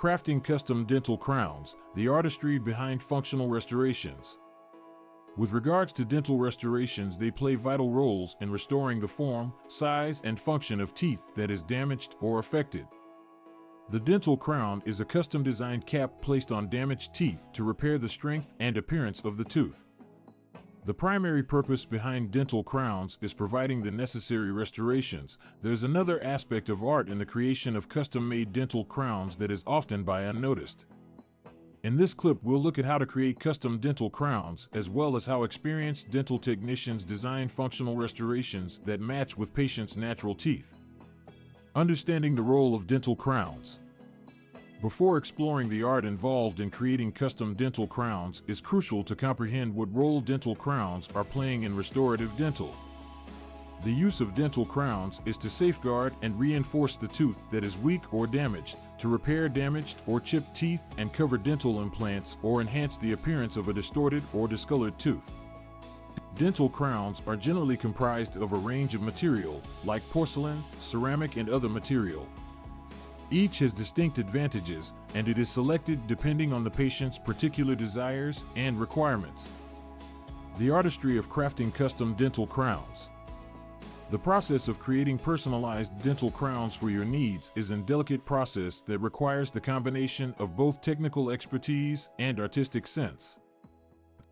Crafting custom dental crowns, the artistry behind functional restorations. With regards to dental restorations, they play vital roles in restoring the form, size, and function of teeth that is damaged or affected. The dental crown is a custom-designed cap placed on damaged teeth to repair the strength and appearance of the tooth. The primary purpose behind dental crowns is providing the necessary restorations. There's another aspect of art in the creation of custom-made dental crowns that is often unnoticed. In this clip, we'll look at how to create custom dental crowns, as well as how experienced dental technicians design functional restorations that match with patients' natural teeth. Understanding the role of dental crowns. Before exploring the art involved in creating custom dental crowns, it's crucial to comprehend what role dental crowns are playing in restorative dental. The use of dental crowns is to safeguard and reinforce the tooth that is weak or damaged, to repair damaged or chipped teeth and cover dental implants or enhance the appearance of a distorted or discolored tooth. Dental crowns are generally comprised of a range of material, like porcelain, ceramic, and other material. Each has distinct advantages, and it is selected depending on the patient's particular desires and requirements. The artistry of crafting custom dental crowns. The process of creating personalized dental crowns for your needs is a delicate process that requires the combination of both technical expertise and artistic sense.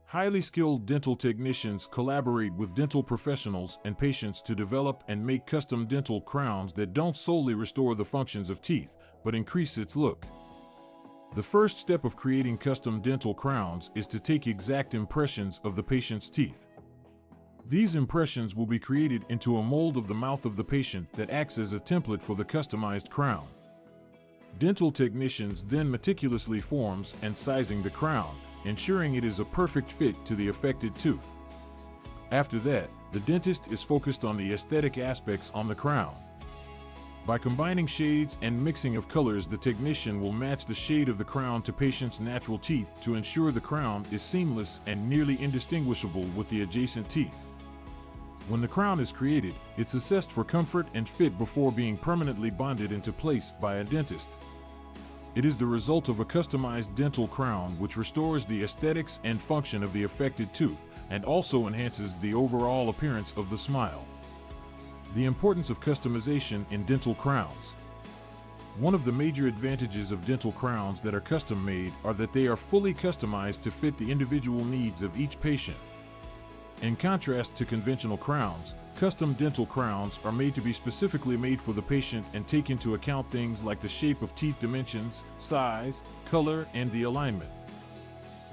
Highly skilled dental technicians collaborate with dental professionals and patients to develop and make custom dental crowns that don't solely restore the functions of teeth, but increase its look. The first step of creating custom dental crowns is to take exact impressions of the patient's teeth. These impressions will be created into a mold of the mouth of the patient that acts as a template for the customized crown. Dental technicians then meticulously forms and sizing the crown, ensuring it is a perfect fit to the affected tooth. After that, the dentist is focused on the aesthetic aspects on the crown. By combining shades and mixing of colors, the technician will match the shade of the crown to patient's natural teeth to ensure the crown is seamless and nearly indistinguishable with the adjacent teeth. When the crown is created, it's assessed for comfort and fit before being permanently bonded into place by a dentist. It is the result of a customized dental crown which restores the aesthetics and function of the affected tooth and also enhances the overall appearance of the smile. The importance of customization in dental crowns. One of the major advantages of dental crowns that are custom-made are that they are fully customized to fit the individual needs of each patient. In contrast to conventional crowns, custom dental crowns are made to be specifically made for the patient and take into account things like the shape of teeth dimensions, size, color, and the alignment.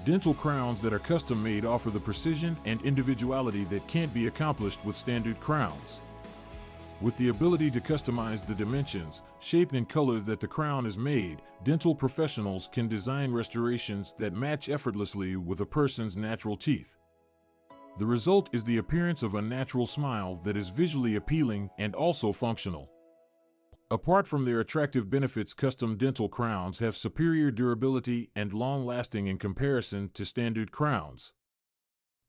Dental crowns that are custom-made offer the precision and individuality that can't be accomplished with standard crowns. With the ability to customize the dimensions, shape, and color that the crown is made, dental professionals can design restorations that match effortlessly with a person's natural teeth. The result is the appearance of a natural smile that is visually appealing and also functional. Apart from their attractive benefits, custom dental crowns have superior durability and long-lasting in comparison to standard crowns.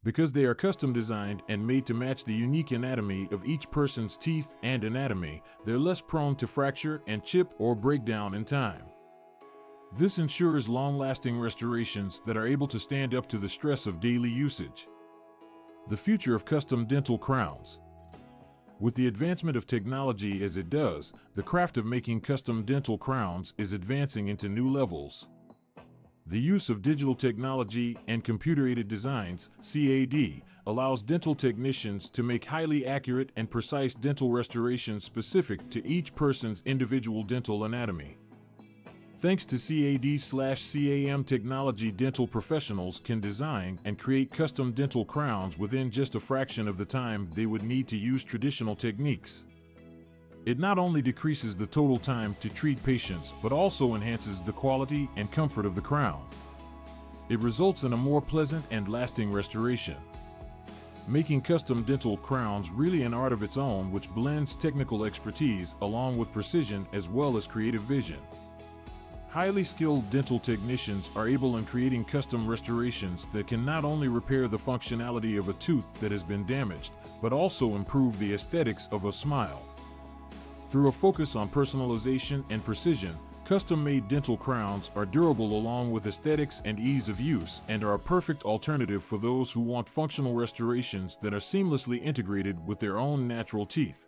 Because they are custom designed and made to match the unique anatomy of each person's teeth and anatomy, they're less prone to fracture and chip or breakdown in time. This ensures long-lasting restorations that are able to stand up to the stress of daily usage. The future of custom dental crowns. With the advancement of technology as it does, the craft of making custom dental crowns is advancing into new levels. The use of digital technology and computer-aided designs, CAD, allows dental technicians to make highly accurate and precise dental restorations specific to each person's individual dental anatomy. Thanks to CAD/CAM technology, dental professionals can design and create custom dental crowns within just a fraction of the time they would need to use traditional techniques. It not only decreases the total time to treat patients, but also enhances the quality and comfort of the crown. It results in a more pleasant and lasting restoration. Making custom dental crowns really an art of its own, which blends technical expertise along with precision as well as creative vision. Highly skilled dental technicians are able in creating custom restorations that can not only repair the functionality of a tooth that has been damaged, but also improve the aesthetics of a smile. Through a focus on personalization and precision, Custom-made dental crowns are durable along with aesthetics and ease of use, and are a perfect alternative for those who want functional restorations that are seamlessly integrated with their own natural teeth.